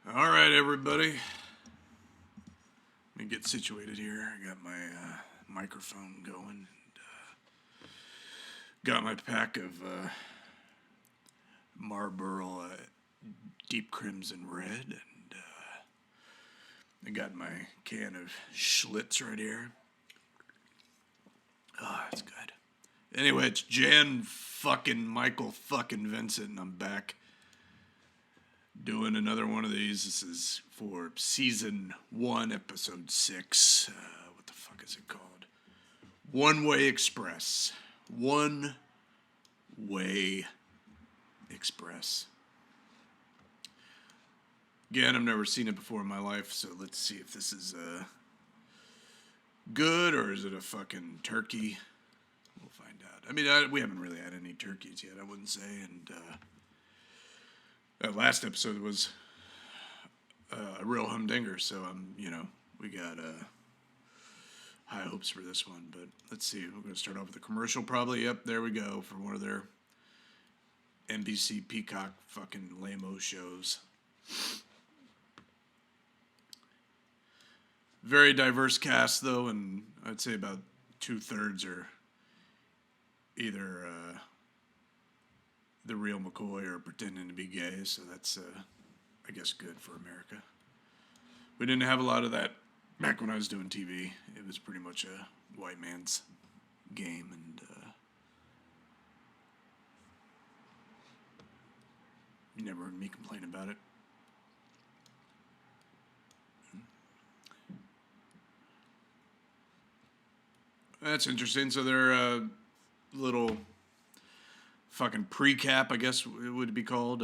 All right, everybody. Let me get situated here. I got my microphone going. And, got my pack of Marlboro Deep Crimson Red. And I got my can of Schlitz right here. Oh, that's good. Anyway, it's Jan fucking Michael fucking Vincent, and I'm back doing another one of these. This is for season 1, episode 6. What the fuck is it called? One Way Express. One Way Express. Again, I've never seen it before in my life, so let's see if this is good or is it a fucking turkey. We'll find out. I mean, we haven't really had any turkeys yet, I wouldn't say, and that last episode was a real humdinger, so we got high hopes for this one. But let's see, we're going to start off with a commercial probably. Yep, there we go, for one of their NBC Peacock fucking lame-o shows. Very diverse cast, though, and I'd say about 2/3 are either the real McCoy or pretending to be gay, so that's, I guess, good for America. We didn't have a lot of that back when I was doing TV. It was pretty much a white man's game, and you never heard me complain about it. That's interesting. So they're a little fucking pre-cap, I guess it would be called.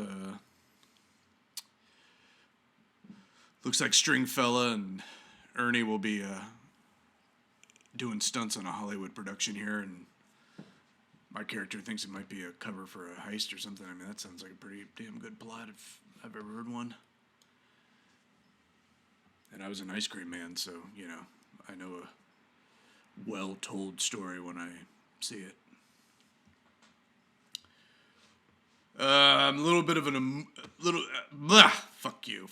Looks like Stringfella and Ernie will be doing stunts on a Hollywood production here, and my character thinks it might be a cover for a heist or something. I mean, that sounds like a pretty damn good plot if I've ever heard one. And I was an ice cream man, so, I know a well-told story when I see it. I'm a little bit of fuck you,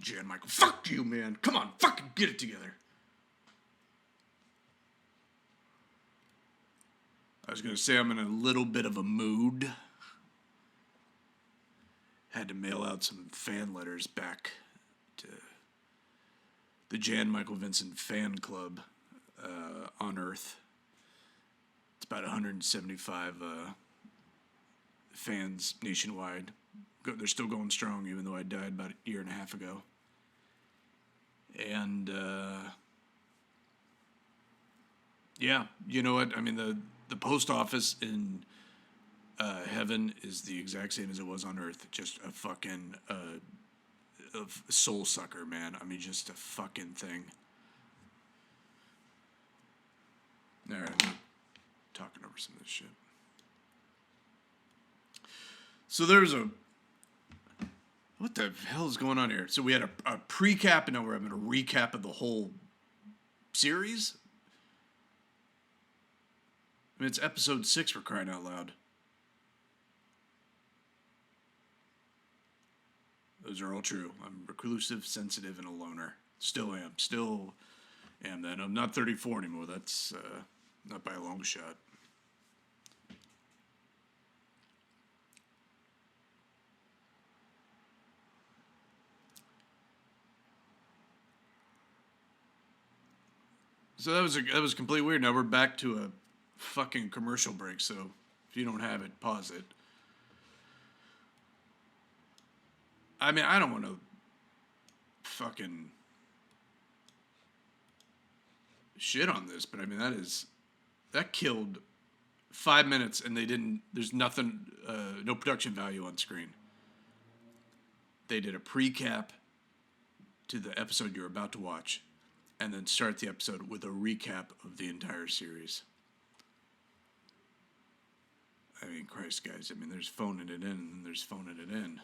Jan Michael, fuck you, man, come on, fucking get it together. I was gonna say I'm in a little bit of a mood. Had to mail out some fan letters back to the Jan Michael Vincent fan club on Earth. It's about 175 fans nationwide. They're still going strong, even though I died about a year and a half ago. And yeah, you know what? I mean, the post office in heaven is the exact same as it was on Earth. Just a fucking a soul sucker, man. I mean, just a fucking thing. All right, I'm talking over some of this shit. So there's what the hell is going on here? So we had a pre-cap, and now we're having a recap of the whole series? I mean, it's episode 6, for crying out loud. Those are all true. I'm reclusive, sensitive, and a loner. Still am that. I'm not 34 anymore. That's not by a long shot. So that was completely weird. Now we're back to a fucking commercial break. So if you don't have it, pause it. I mean, I don't want to fucking shit on this, but I mean, that killed 5 minutes, and there's nothing, no production value on screen. They did a pre-cap to the episode you're about to watch, and then start the episode with a recap of the entire series. I mean, Christ, guys. I mean, there's phoning it in, and there's phoning it in.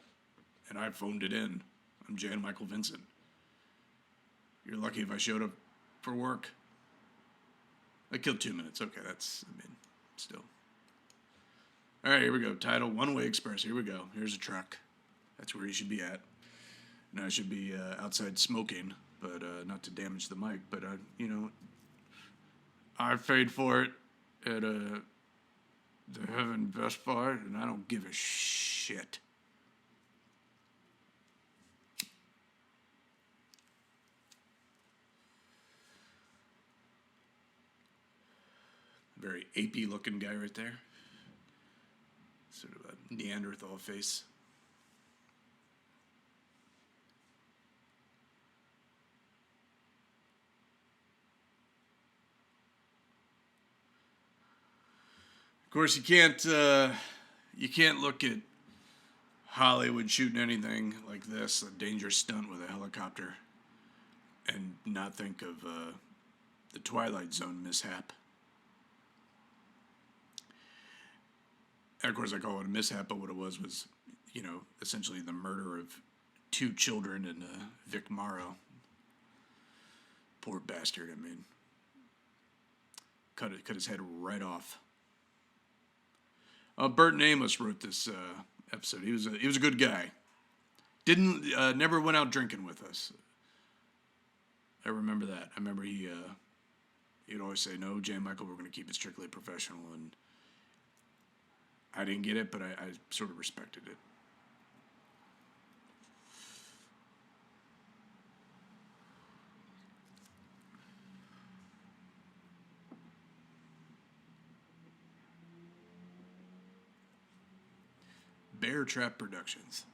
And I phoned it in. I'm Jan Michael Vincent. You're lucky if I showed up for work. I killed 2 minutes. Okay, still. All right, here we go. Title, One Way Express. Here we go. Here's a truck. That's where you should be at. And I should be outside smoking, but not to damage the mic. But, I paid for it at the Heaven Best Buy, and I don't give a shit. Very apey looking guy right there. Sort of a Neanderthal face. Of course, you can't look at Hollywood shooting anything like this, a dangerous stunt with a helicopter, and not think of the Twilight Zone mishap. And of course, I call it a mishap, but what it was, essentially the murder of 2 children and Vic Morrow. Poor bastard, I mean. Cut his head right off. Burton Amos wrote this episode. He was a good guy. Never went out drinking with us. I remember that. I remember he'd always say, "No, Jan Michael, we're going to keep it strictly professional." And I didn't get it, but I sort of respected it. Bear Trap Productions.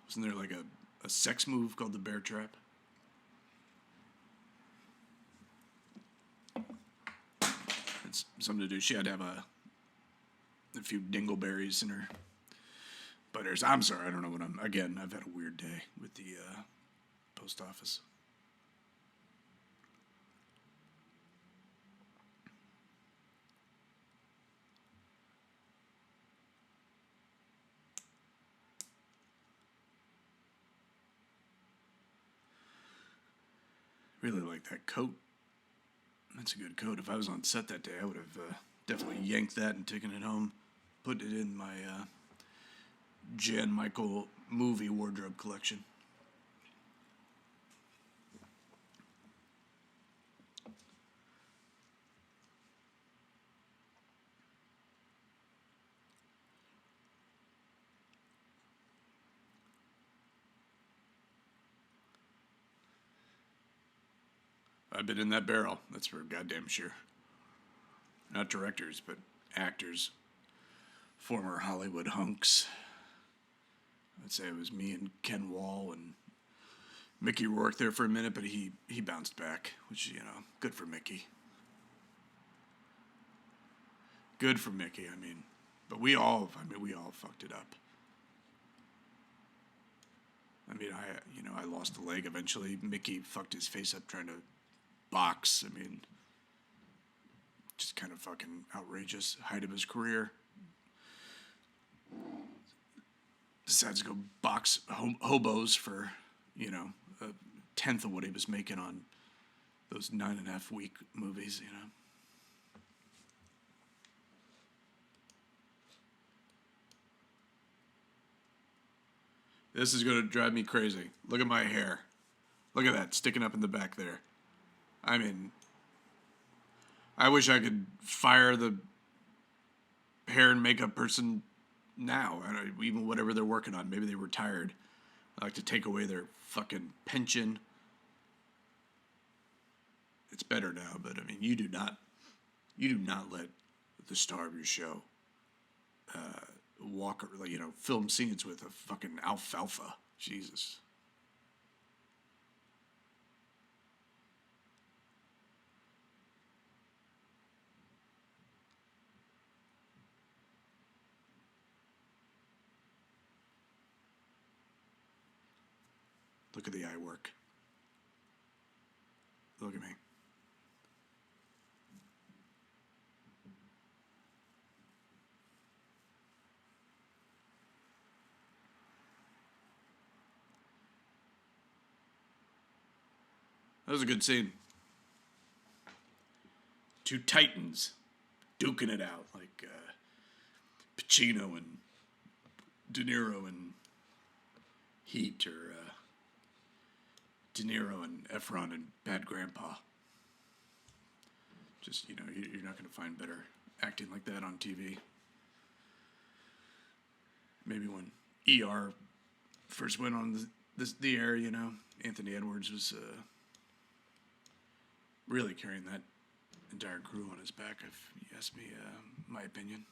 Wasn't there like a sex move called the Bear Trap? It's something to do. She had to have a few dingleberries in her butters. I'm sorry, I don't know what I've had a weird day with the post office. Really like that coat. That's a good coat. If I was on set that day, I would have definitely yanked that and taken it home, put it in my Jan Michael movie wardrobe collection. I've been in that barrel. That's for goddamn sure. Not directors, but actors. Former Hollywood hunks. I'd say it was me and Ken Wall and Mickey Rourke there for a minute, but he bounced back, which, good for Mickey. Good for Mickey, but we all fucked it up. I lost a leg eventually. Mickey fucked his face up trying to box. Just kind of fucking outrageous. Height of his career. Decides to go box hobos for, a tenth of what he was making on those 9.5 week movies, This is going to drive me crazy. Look at my hair. Look at that, sticking up in the back there. I wish I could fire the hair and makeup person now, even whatever they're working on. Maybe they retired. I'd like to take away their fucking pension. It's better now, but you do not let the star of your show film scenes with a fucking alfalfa. Jesus. Look at the eye work. Look at me. That was a good scene. 2 titans duking it out like Pacino and De Niro and Heat or De Niro and Efron and Bad Grandpa. Just, you're not going to find better acting like that on TV. Maybe when ER first went on the air, Anthony Edwards was really carrying that entire crew on his back, if you ask me my opinion.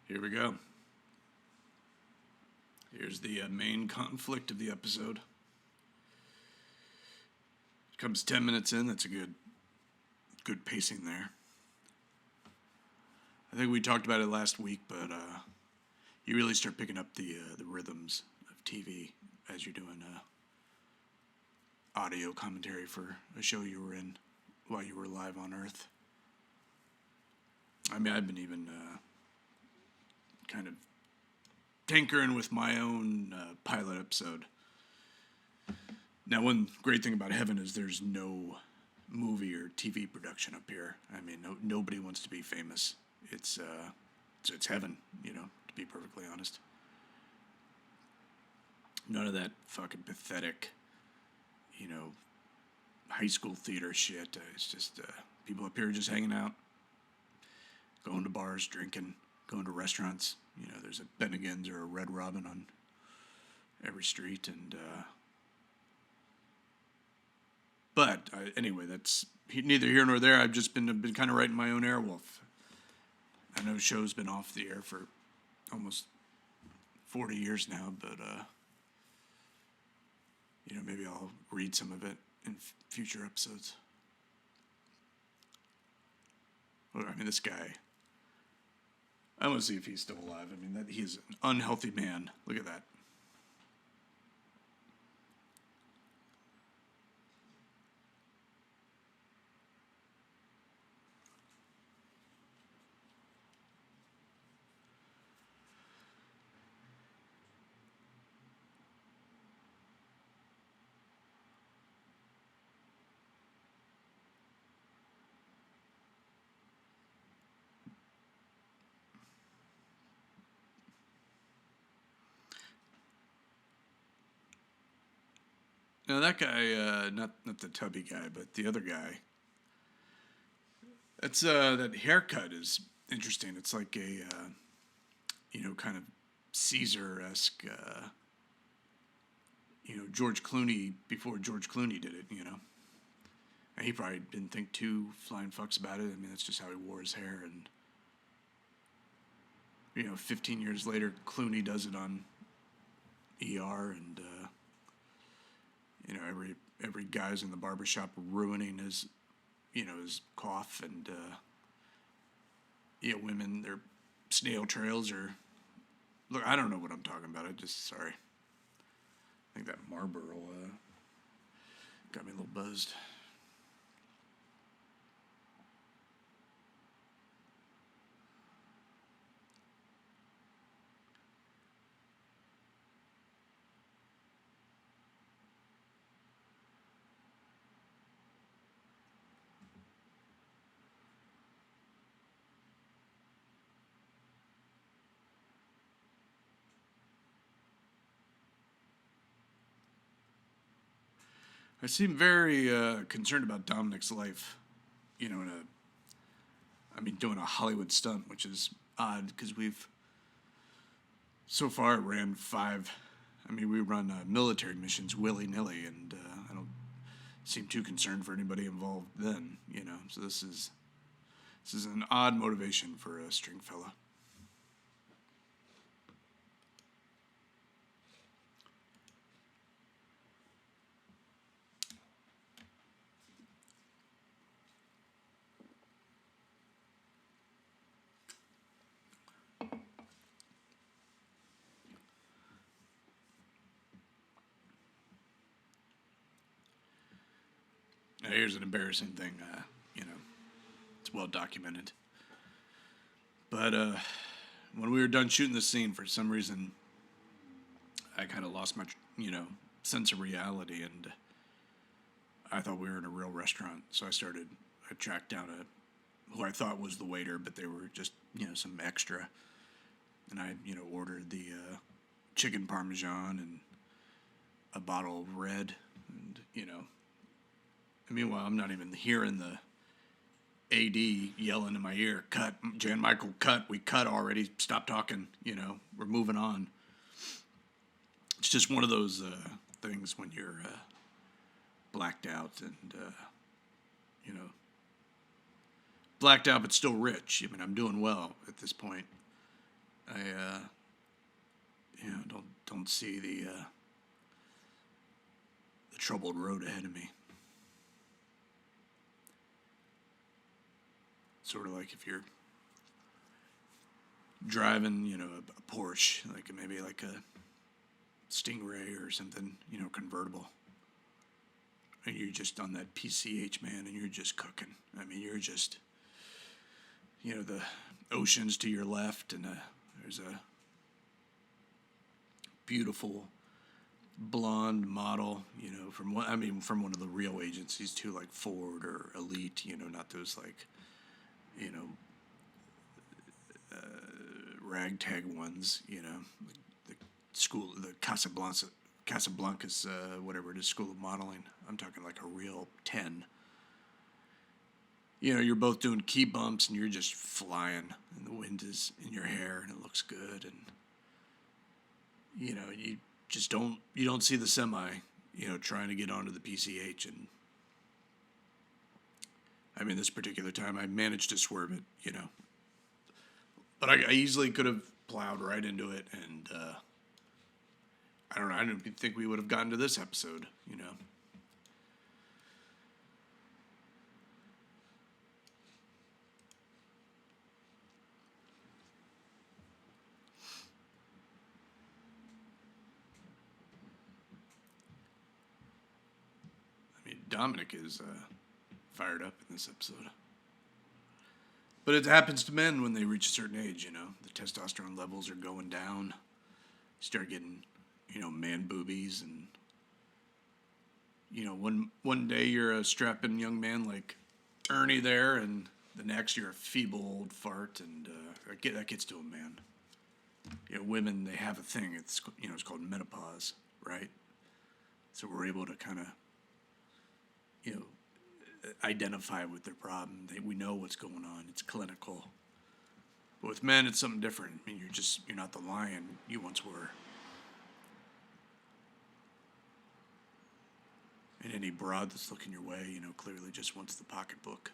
Here we go. Here's the main conflict of the episode. Comes 10 minutes in. That's a good pacing there. I think we talked about it last week, but you really start picking up the rhythms of TV as you're doing audio commentary for a show you were in while you were live on Earth. I mean, I've been even kind of tinkering with my own pilot episode. Now, one great thing about heaven is there's no movie or TV production up here. I mean, nobody wants to be famous. It's heaven, to be perfectly honest. None of that fucking pathetic, high school theater shit. It's just people up here just hanging out, going to bars, drinking, going to restaurants. There's a Bennigan's or a Red Robin on every street, and but anyway, that's neither here nor there. I've just been kind of writing my own Airwolf. I know the show's been off the air for almost 40 years now, but maybe I'll read some of it in future episodes. Well, I mean, this guy, I want to see if he's still alive. I mean, he's an unhealthy man. Look at that. Now that guy, not the tubby guy, but the other guy. That's that haircut is interesting. It's like a kind of Caesar-esque, George Clooney before George Clooney did it. And he probably didn't think two flying fucks about it. I mean, that's just how he wore his hair. And 15 years later, Clooney does it on ER, and every guy's in the barbershop ruining his cough, and women, their snail trails, or look, I don't know what I'm talking about. Sorry. I think that Marlboro got me a little buzzed. I seem very concerned about Dominic's life, doing a Hollywood stunt, which is odd because we've so far ran 5. We run military missions willy-nilly, and seem too concerned for anybody involved then, you know. So this is an odd motivation for a string fella. Now, here's an embarrassing thing, you know, it's well documented. But when we were done shooting the scene, for some reason, I kind of lost my, you know, sense of reality, and I thought we were in a real restaurant. So I tracked down who I thought was the waiter, but they were just, you know, some extra. And I, you know, ordered the chicken parmesan and a bottle of red, and, you know, meanwhile, I'm not even hearing the AD yelling in my ear, cut, Jan Michael, cut, we cut already, stop talking, you know, we're moving on. It's just one of those things when you're blacked out and, you know, blacked out but still rich. I mean, I'm doing well at this point. I, you know, don't see the troubled road ahead of me. Sort of like if you're driving, you know, a Porsche, like maybe like a Stingray or something, you know, convertible. And you're just on that PCH, man, and you're just cooking. I mean, you're just, you know, the ocean's to your left, and there's a beautiful blonde model, you know, from one of the real agencies too, like Ford or Elite, you know, not those like, you know, ragtag ones, you know, the Casablanca's, whatever it is, School of Modeling. I'm talking like a real 10. You know, you're both doing key bumps and you're just flying, and the wind is in your hair and it looks good, and, you know, you don't see the semi, you know, trying to get onto the PCH. And I mean, this particular time I managed to swerve it, you know, but I easily could have plowed right into it, and I don't know, I didn't think we would have gotten to this episode, you know. I mean, Dominic is fired up in this episode. But it happens to men when they reach a certain age, you know. The testosterone levels are going down. You start getting, you know, man boobies, and, you know, one day you're a strapping young man like Ernie there, and the next you're a feeble old fart, and that gets to a man. You know, women, they have a thing. It's, you know, it's called menopause, right? So we're able to kind of, you know, identify with their problem. We know what's going on. It's clinical. But with men, it's something different. I mean, you're not the lion you once were. And any broad that's looking your way, you know, clearly just wants the pocketbook.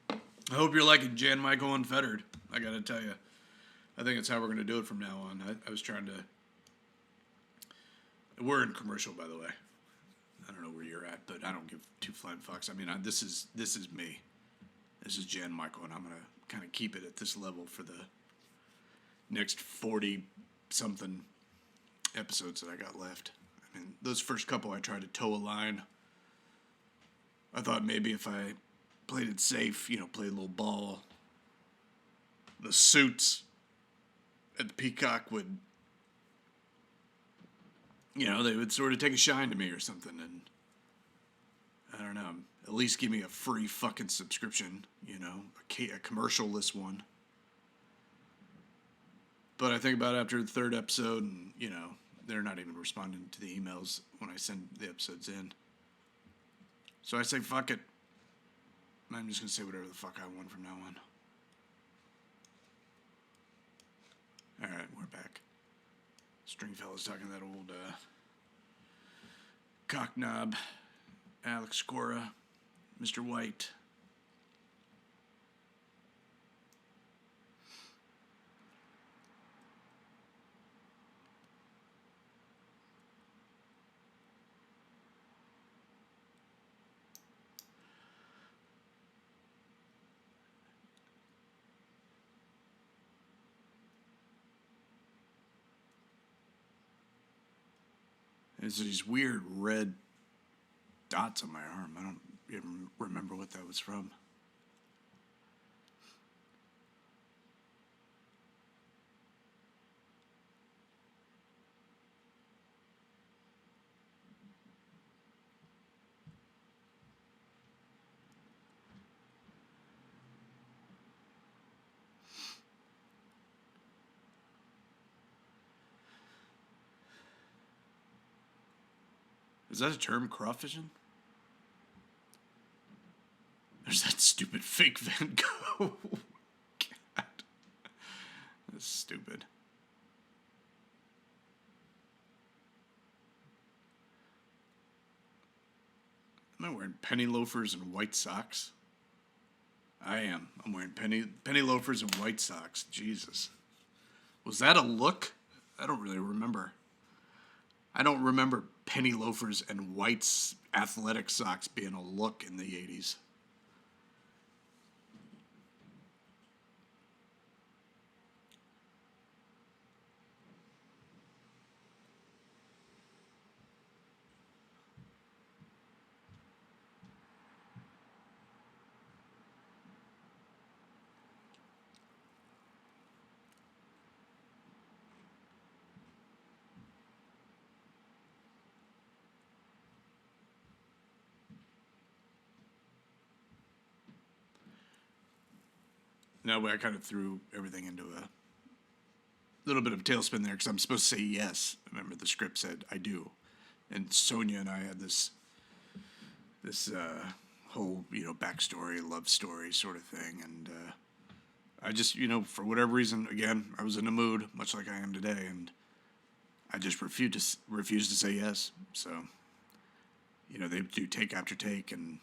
I hope you're liking Jan Michael Unfettered. I gotta tell you, I think it's how we're gonna do it from now on. I was trying to. We're in commercial, by the way. I don't know where you're at, but I don't give two flying fucks. I mean, this is me. This is Jan Michael, and I'm gonna kind of keep it at this level for the next 40-something episodes that I got left. I mean, those first couple, I tried to toe a line. I thought maybe if I played it safe, you know, played a little ball, the suits at the Peacock would, you know, they would sort of take a shine to me or something, and I don't know, at least give me a free fucking subscription, you know, a commercial-less one. But I think about it after the third episode, and, you know, they're not even responding to the emails when I send the episodes in. So I say, fuck it. I'm just going to say whatever the fuck I want from now on. All right, we're back. Stringfellow's talking to that old cocknob, Alex Cora, Mr. White. There's these weird red dots on my arm. I don't even remember what that was from. Is that a term, crawfishing? There's that stupid fake Van Gogh. God. That's stupid. Am I wearing penny loafers and white socks? I am. I'm wearing penny loafers and white socks. Jesus. Was that a look? I don't really remember. I don't remember penny loafers and white athletic socks being a look in the 80s. No, I kind of threw everything into a little bit of a tailspin there because I'm supposed to say yes. Remember, the script said I do, and Sonia and I had this whole backstory, love story sort of thing, and I just for whatever reason, again, I was in a mood, much like I am today, and I just refused to say yes. So they do take after take, and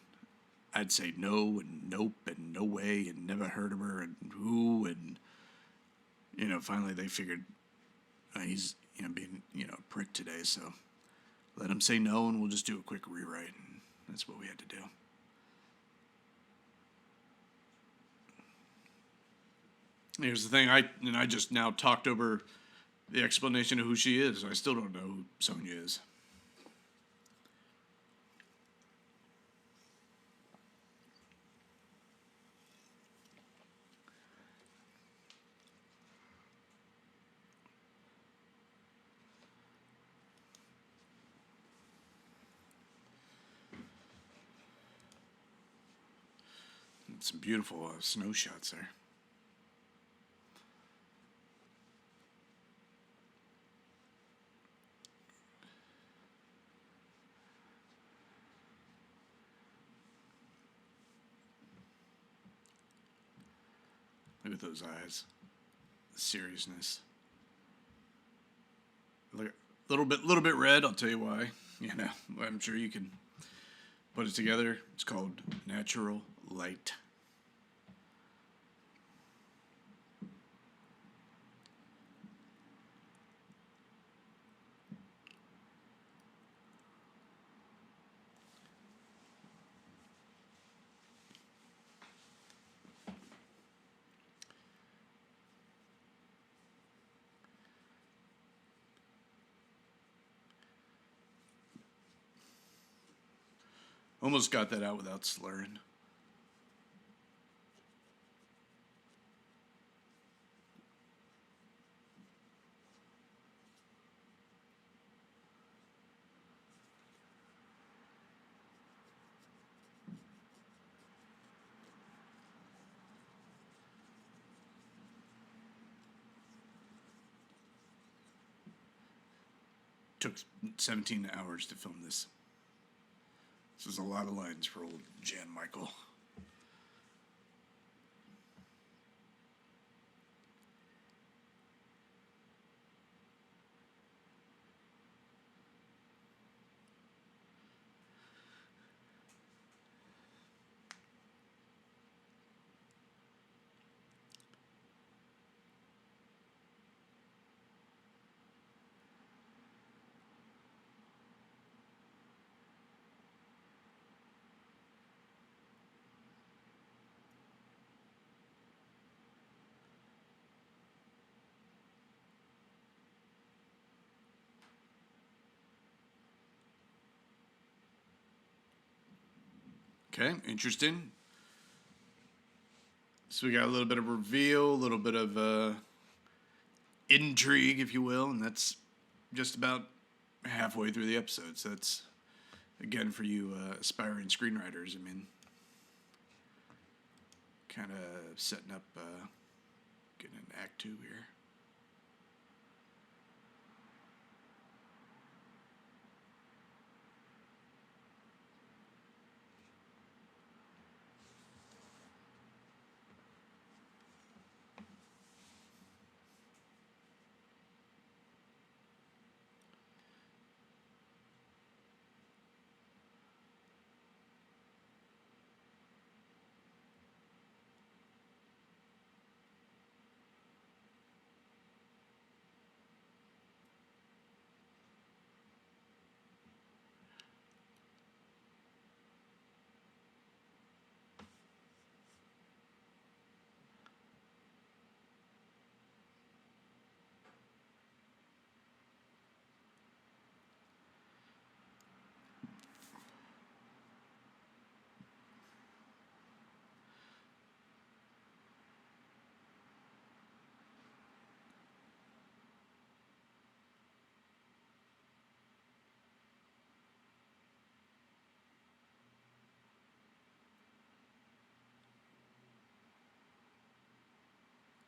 I'd say no and nope and no way and never heard of her and who, and finally they figured he's being a prick today, so let him say no and we'll just do a quick rewrite, and that's what we had to do. Here's the thing, I just now talked over the explanation of who she is. I still don't know who Sonia is. Some beautiful snow shots there. Look at those eyes. The seriousness. Look, little bit red. I'll tell you why. I'm sure you can put it together. It's called natural light. Almost got that out without slurring. Took 17 hours to film this. This is a lot of lines for old Jan Michael. Okay, interesting. So we got a little bit of reveal, a little bit of intrigue, if you will, and that's just about halfway through the episode. So that's, again, for you aspiring screenwriters, I mean, kind of setting up, getting an act 2 here.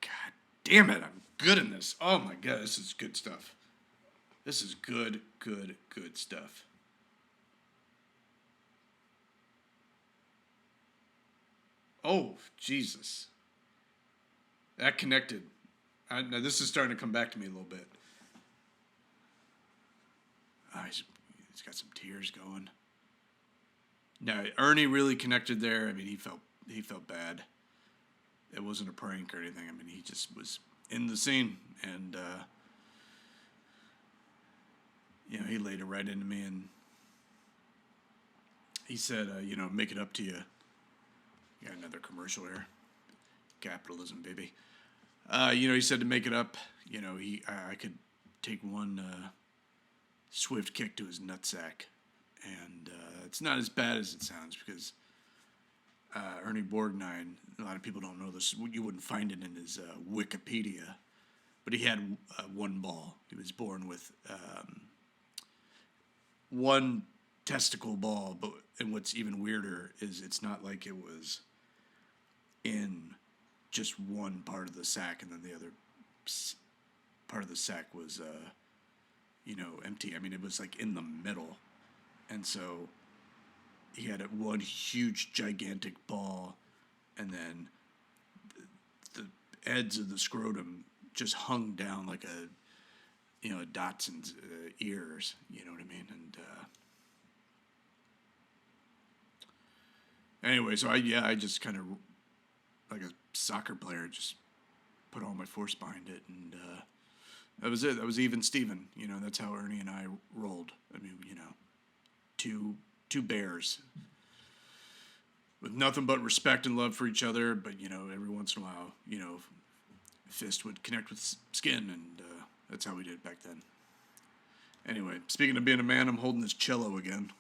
God damn it, I'm good in this. Oh my god, this is good stuff. This is good stuff. Oh, Jesus. That connected. Now this is starting to come back to me a little bit. Oh, he's got some tears going. Now, Ernie really connected there. I mean, he felt bad. It wasn't a prank or anything. I mean, he just was in the scene, and he laid it right into me, and he said, make it up to you. Got another commercial here. Capitalism, baby. He said to make it up. I could take one swift kick to his nutsack, and it's not as bad as it sounds because Ernie Borgnine, a lot of people don't know this. You wouldn't find it in his Wikipedia, but he had one ball. He was born with one testicle ball, and what's even weirder is it's not like it was in just one part of the sack and then the other part of the sack was empty. I mean, it was like in the middle, and so he had one huge gigantic ball, and then the ends of the scrotum just hung down like a Dachshund's ears. You know what I mean? And anyway, so I just kind of, like a soccer player, just put all my force behind it, and that was it. That was even Steven. That's how Ernie and I rolled. I mean, two bears with nothing but respect and love for each other, but every once in a while, fist would connect with skin, and that's how we did it back then. Anyway, speaking of being a man, I'm holding this cello again.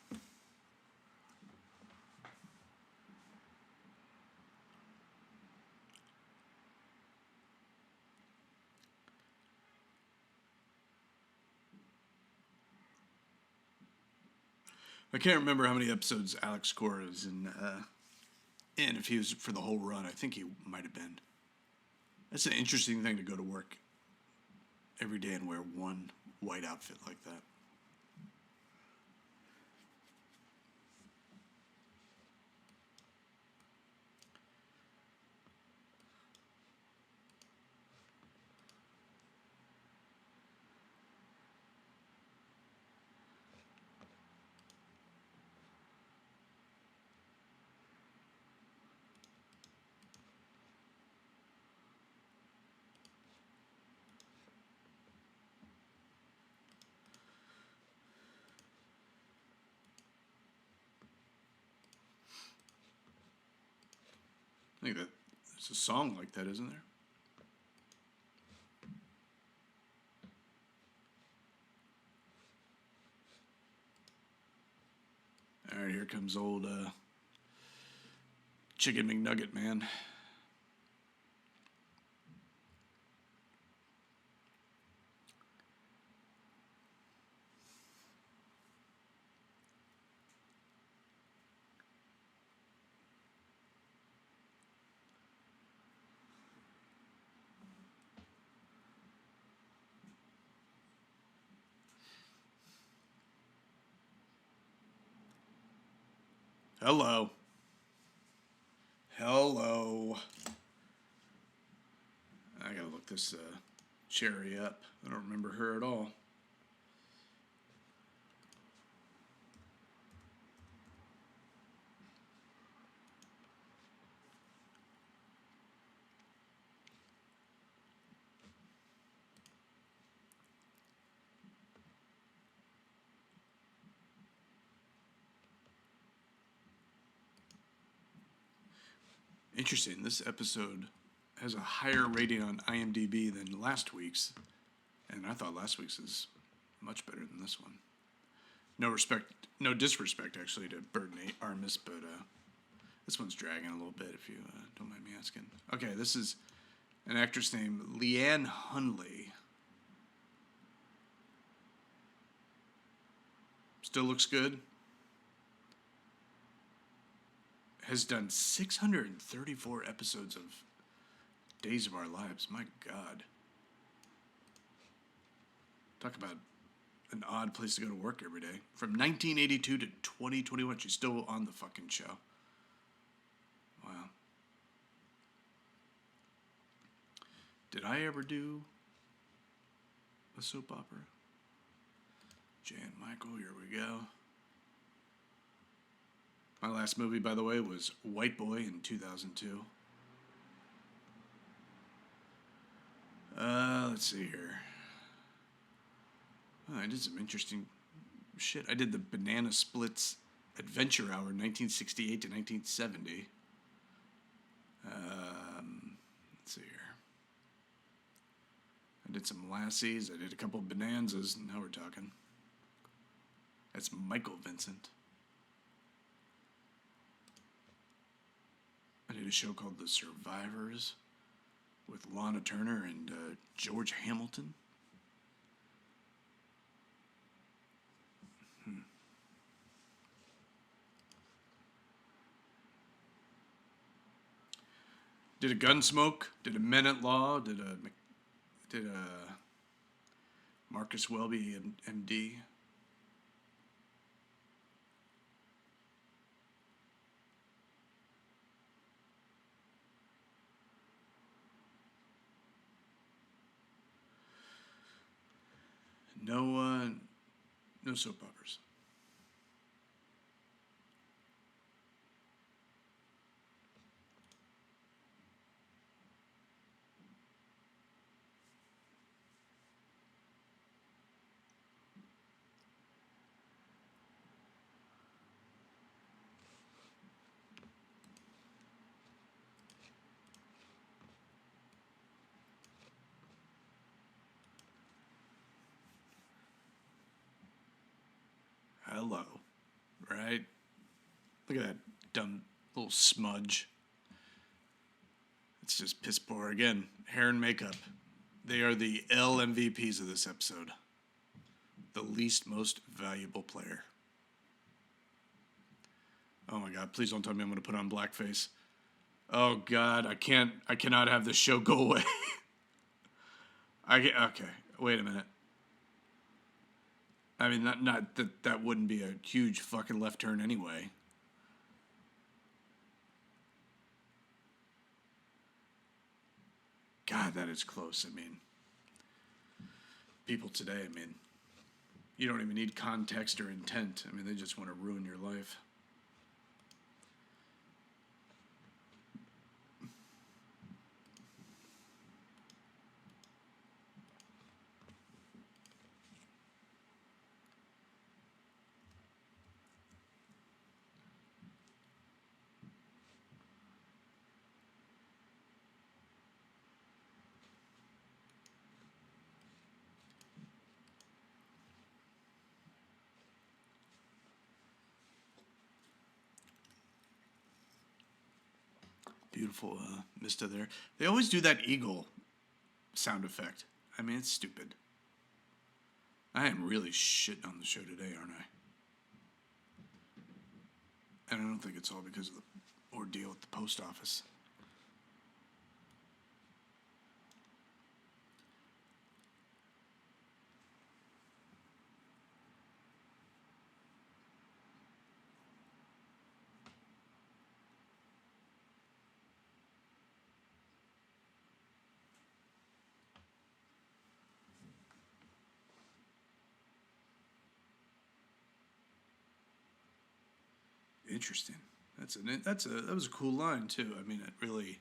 I can't remember how many episodes Alex Cora was in. If he was for the whole run, I think he might have been. That's an interesting thing to go to work every day and wear one white outfit like that. I think that there's a song like that, isn't there? All right, here comes old Chicken McNugget, man. Hello. Hello. I gotta look this Cherry up. I don't remember her at all. Interesting. This episode has a higher rating on IMDb than last week's, and I thought last week's is much better than this one. No disrespect actually to Burton Armis, but this one's dragging a little bit. If you don't mind me asking. Okay, this is an actress named Leanne Hundley. Still looks good. Has done 634 episodes of Days of Our Lives. My God. Talk about an odd place to go to work every day. From 1982 to 2021, she's still on the fucking show. Wow. Did I ever do a soap opera? Jan Michael, here we go. My last movie, by the way, was White Boy in 2002. Let's see here. Oh, I did some interesting shit. I did the Banana Splits Adventure Hour, 1968 to 1970. Let's see here. I did some Lassies. I did a couple of Bonanzas. Now we're talking. That's Michael Vincent. I did a show called The Survivors with Lana Turner and George Hamilton. Did a Gunsmoke, did a Men at Law, did a Marcus Welby, MD. No soap operas. Hello. Right? Look at that dumb little smudge. It's just piss poor. Again, hair and makeup. They are the LMVPs of this episode. The least most valuable player. Oh my God, please don't tell me I'm going to put on blackface. Oh God, I cannot have this show go away. Okay, wait a minute. I mean, not that wouldn't be a huge fucking left turn anyway. God, that is close. I mean, people today, I mean, you don't even need context or intent. I mean, they just want to ruin your life. beautiful Mista there. They always do that eagle sound effect. I mean, it's stupid. I am really shitting on the show today, aren't I? And I don't think it's all because of the ordeal at the post office. Interesting. That was a cool line too. I mean, it really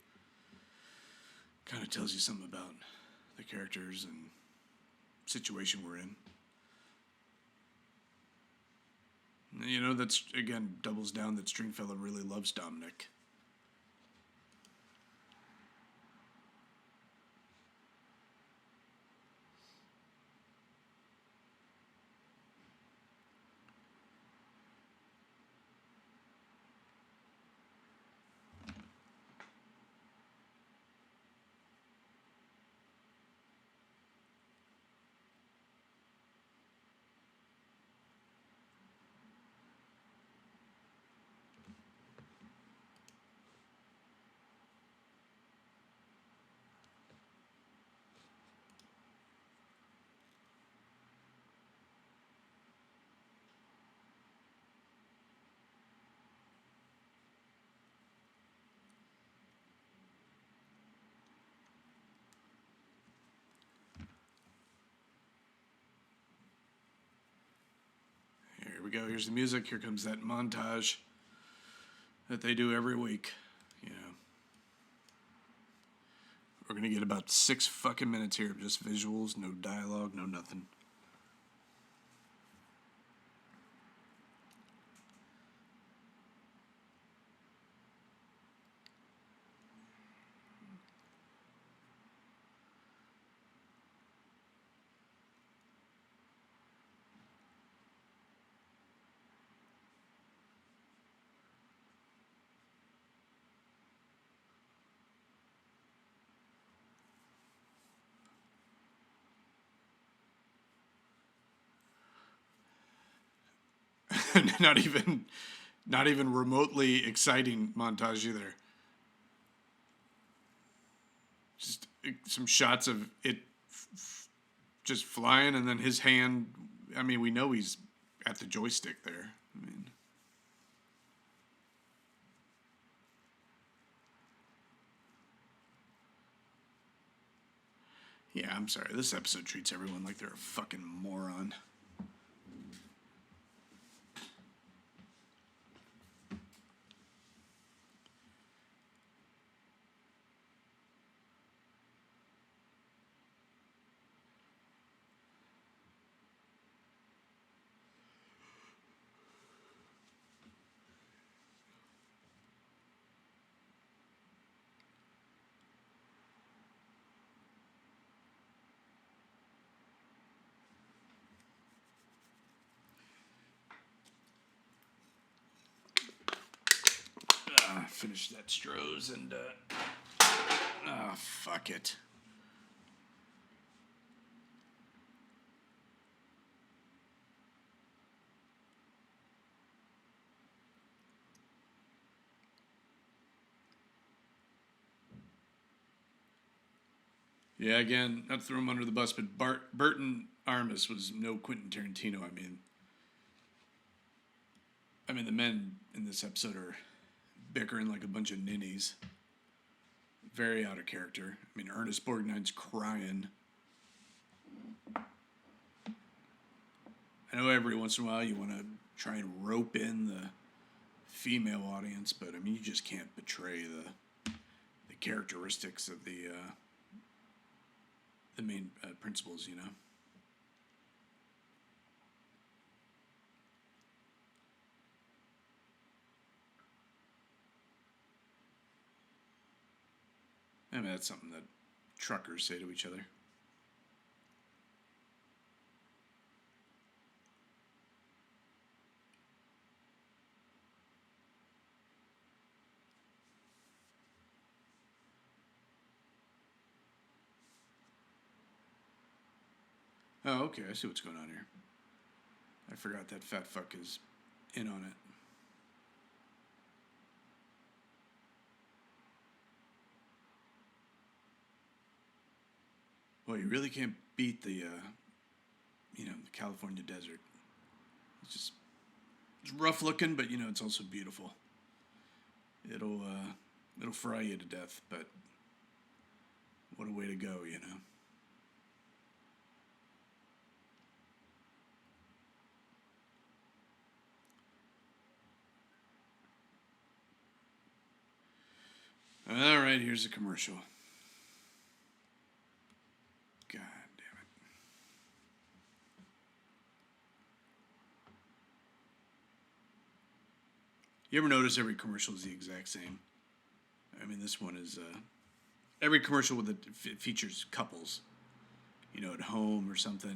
kind of tells you something about the characters and situation we're in. You know, that's again doubles down that Stringfellow really loves Dominic. Here we go. Here's the music. Here comes that montage that they do every week. You know, we're gonna get about 6 fucking minutes here of just visuals, no dialogue, no nothing. not even remotely exciting montage either. Just some shots of it just flying, and then his hand. I mean, we know he's at the joystick there. I mean, yeah, I'm sorry. This episode treats everyone like they're a fucking moron. Finish that Stroh's and fuck it. Yeah, again, not to throw him under the bus, but Burton Armus was no Quentin Tarantino. I mean, the men in this episode are bickering like a bunch of ninnies. Very out of character. I mean, Ernest Borgnine's crying. I know every once in a while you want to try and rope in the female audience, but I mean, you just can't betray the characteristics of the main principals, you know. I mean, that's something that truckers say to each other. Oh, okay. I see what's going on here. I forgot that fat fuck is in on it. Well, you really can't beat the the California desert. It's rough looking, but it's also beautiful. It'll it'll fry you to death, but what a way to go. All right, here's a commercial. God damn it. You ever notice every commercial is the exact same? I mean, this one is every commercial with features couples, at home or something,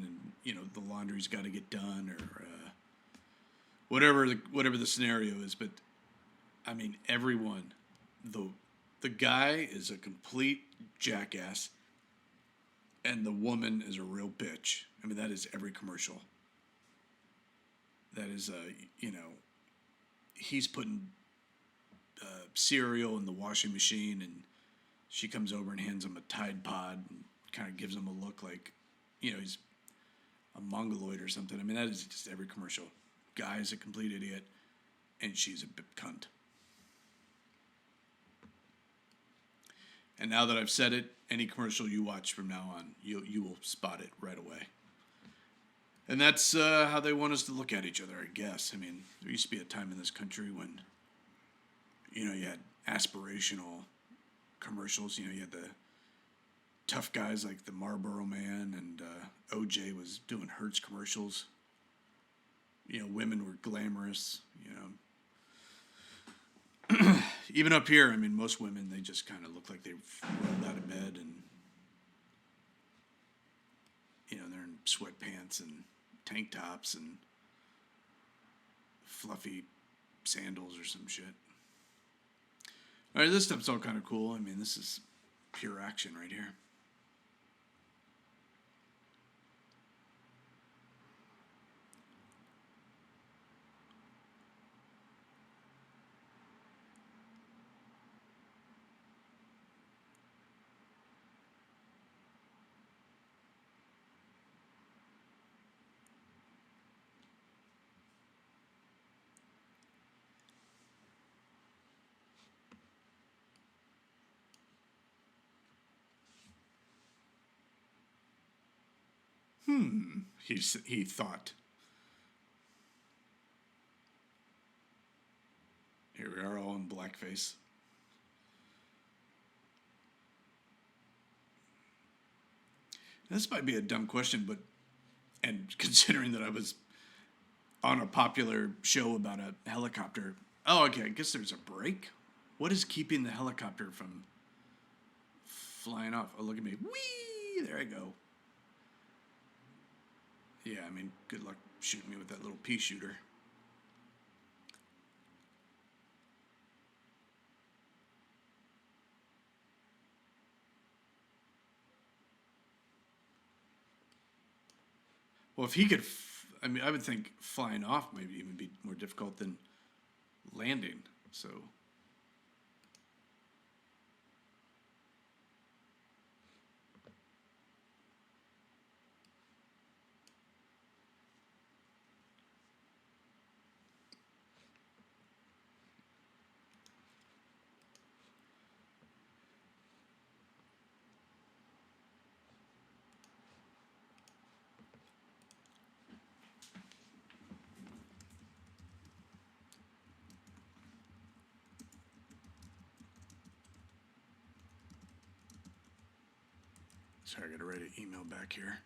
and the laundry's got to get done or whatever the scenario is. But I mean, everyone, the guy is a complete jackass, and the woman is a real bitch. I mean, that is every commercial. That is he's putting cereal in the washing machine, and she comes over and hands him a Tide Pod and kind of gives him a look like, he's a mongoloid or something. I mean, that is just every commercial. Guy's a complete idiot, and she's a cunt. And now that I've said it, any commercial you watch from now on, you will spot it right away. And that's how they want us to look at each other, I guess. I mean, there used to be a time in this country when, you had aspirational commercials. You had the tough guys like the Marlboro Man, and OJ was doing Hertz commercials. Women were glamorous. Even up here, I mean, most women, they just kind of look like they rolled out of bed, and they're in sweatpants and tank tops and fluffy sandals or some shit. All right, this stuff's all kind of cool. I mean, this is pure action right here. He thought. Here we are all in blackface. This might be a dumb question, and considering that I was on a popular show about a helicopter. Oh, okay, I guess there's a break. What is keeping the helicopter from flying off? Oh, look at me. Whee! There I go. Yeah, I mean, good luck shooting me with that little pea shooter. Well, if he could, I mean, I would think flying off might even be more difficult than landing. So. Sorry, I got to write an email back here.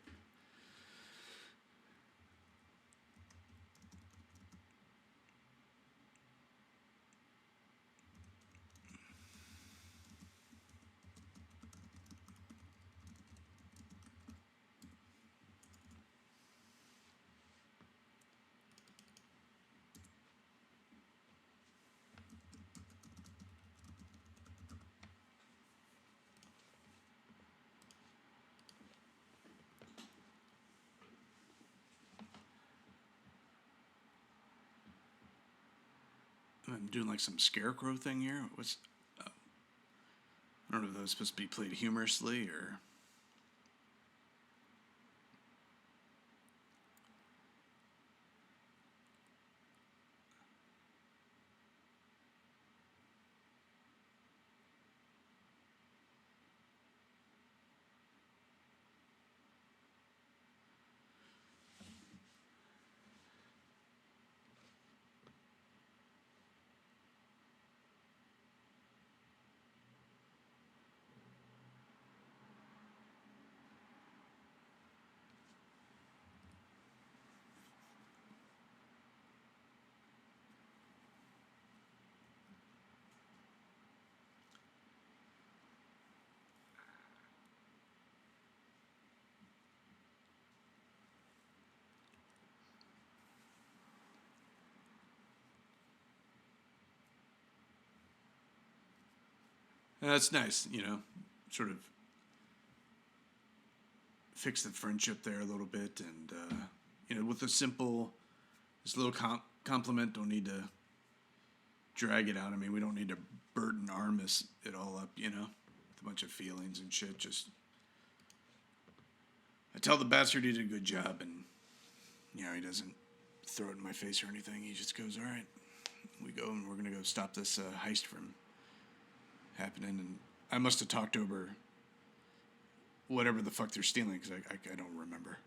I'm doing like some scarecrow thing here. What's... I don't know if that was supposed to be played humorously or... That's nice, sort of fix the friendship there a little bit. And, with a simple, this little compliment, don't need to drag it out. I mean, we don't need to burden Armis it all up, with a bunch of feelings and shit. Just, I tell the bastard he did a good job, and, he doesn't throw it in my face or anything. He just goes, all right, we go, and we're going to go stop this heist from happening. And I must have talked over whatever the fuck they're stealing, because I don't remember.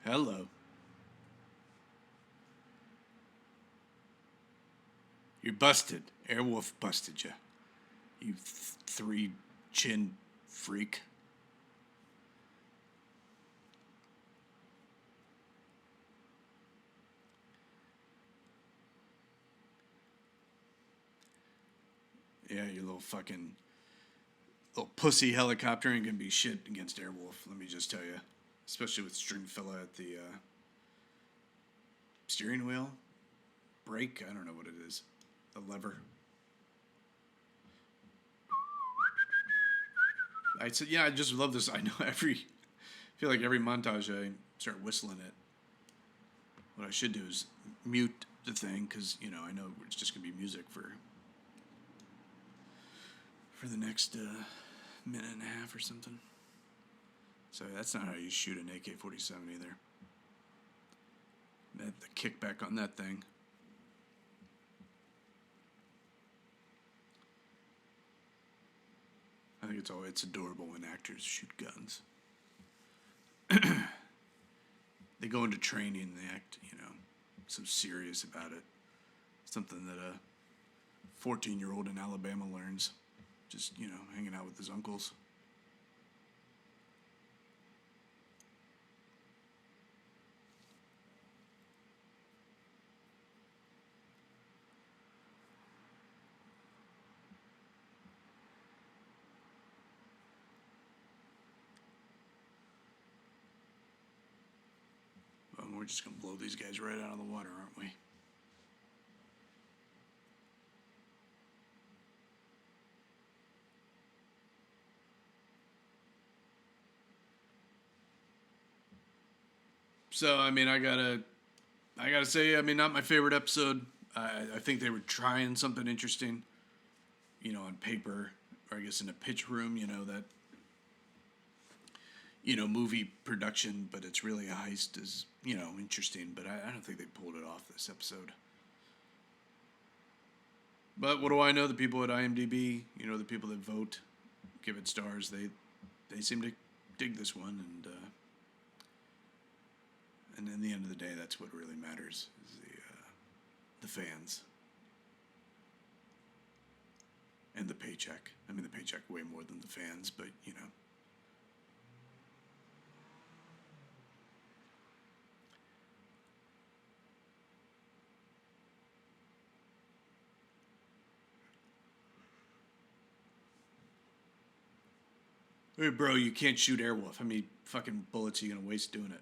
Hello. You're busted. Airwolf busted you. You three-chin freak. Yeah, your little pussy helicopter ain't gonna be shit against Airwolf, let me just tell you. Especially with Stringfella at the steering wheel. Brake, I don't know what it is. The lever. I said, yeah, I just love this. I know I feel like every montage I start whistling it. What I should do is mute the thing, because, I know it's just going to be music for the next minute and a half or something. So that's not how you shoot an AK-47 either. The kickback on that thing. I think it's adorable when actors shoot guns. They go into training and they act, so serious about it. Something that a 14-year-old in Alabama learns, just, hanging out with his uncles. We're just going to blow these guys right out of the water, aren't we? So, I mean, I gotta say, I mean, not my favorite episode. I think they were trying something interesting, on paper, or I guess in a pitch room, that, movie production, but it's really a heist is, interesting, but I don't think they pulled it off this episode. But what do I know? The people at IMDb, the people that vote, give it stars, they seem to dig this one, and in the end of the day, that's what really matters, is the fans. And the paycheck. I mean, the paycheck way more than the fans, but, you know. Hey, bro, you can't shoot Airwolf. How many fucking bullets are you going to waste doing it?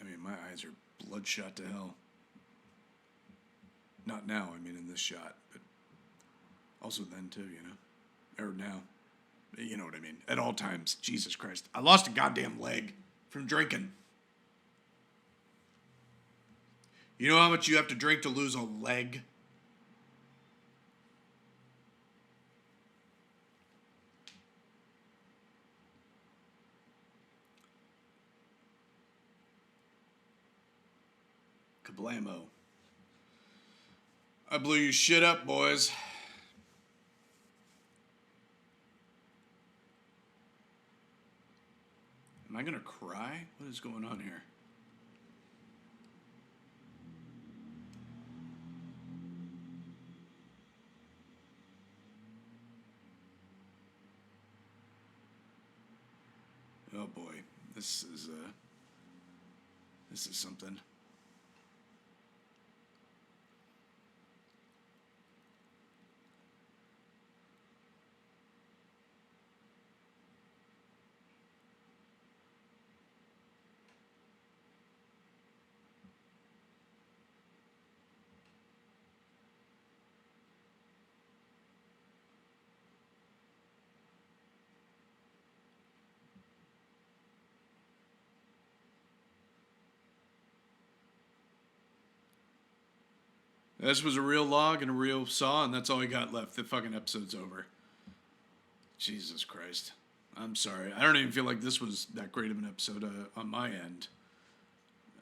I mean, my eyes are bloodshot to hell. Not now, I mean, in this shot, but also then, too, you know? Or now. You know what I mean? At all times. Jesus Christ. I lost a goddamn leg from drinking. You know how much you have to drink to lose a leg? Kablamo. I blew your shit up, boys. Am I gonna cry? What is going on here? Oh boy, this is something. This was a real log and a real saw, and that's all we got left. The fucking episode's over. Jesus Christ. I'm sorry. I don't even feel like this was that great of an episode on my end.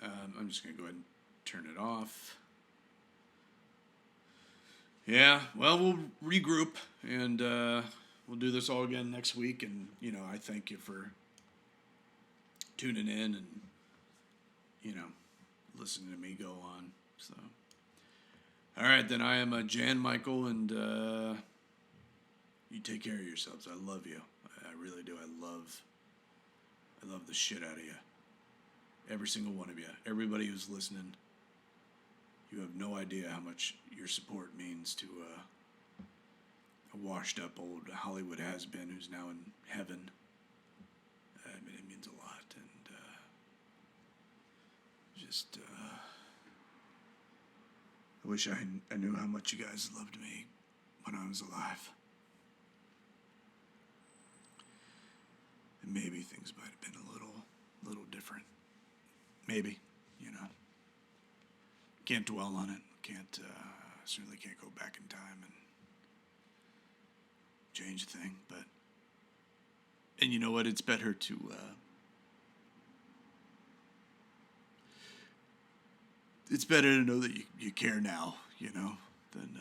I'm just going to go ahead and turn it off. Yeah, well, we'll regroup, and we'll do this all again next week. And, you know, I thank you for tuning in and, you know, listening to me go on. So, all right, then I am Jan Michael, and you take care of yourselves. I love you. I really do. I love the shit out of you. Every single one of you. Everybody who's listening. You have no idea how much your support means to a washed up old Hollywood has-been who's now in heaven. I mean, it means a lot. And just, I wish I knew how much you guys loved me when I was alive. And maybe things might have been a little different. Maybe, you know. Can't dwell on it. Certainly can't go back in time and change a thing. But, and you know what? It's better to, it's better to know that you care now, you know, than,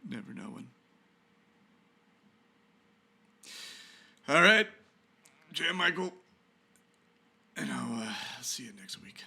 never knowing. All right, Jan Michael, and I'll see you next week.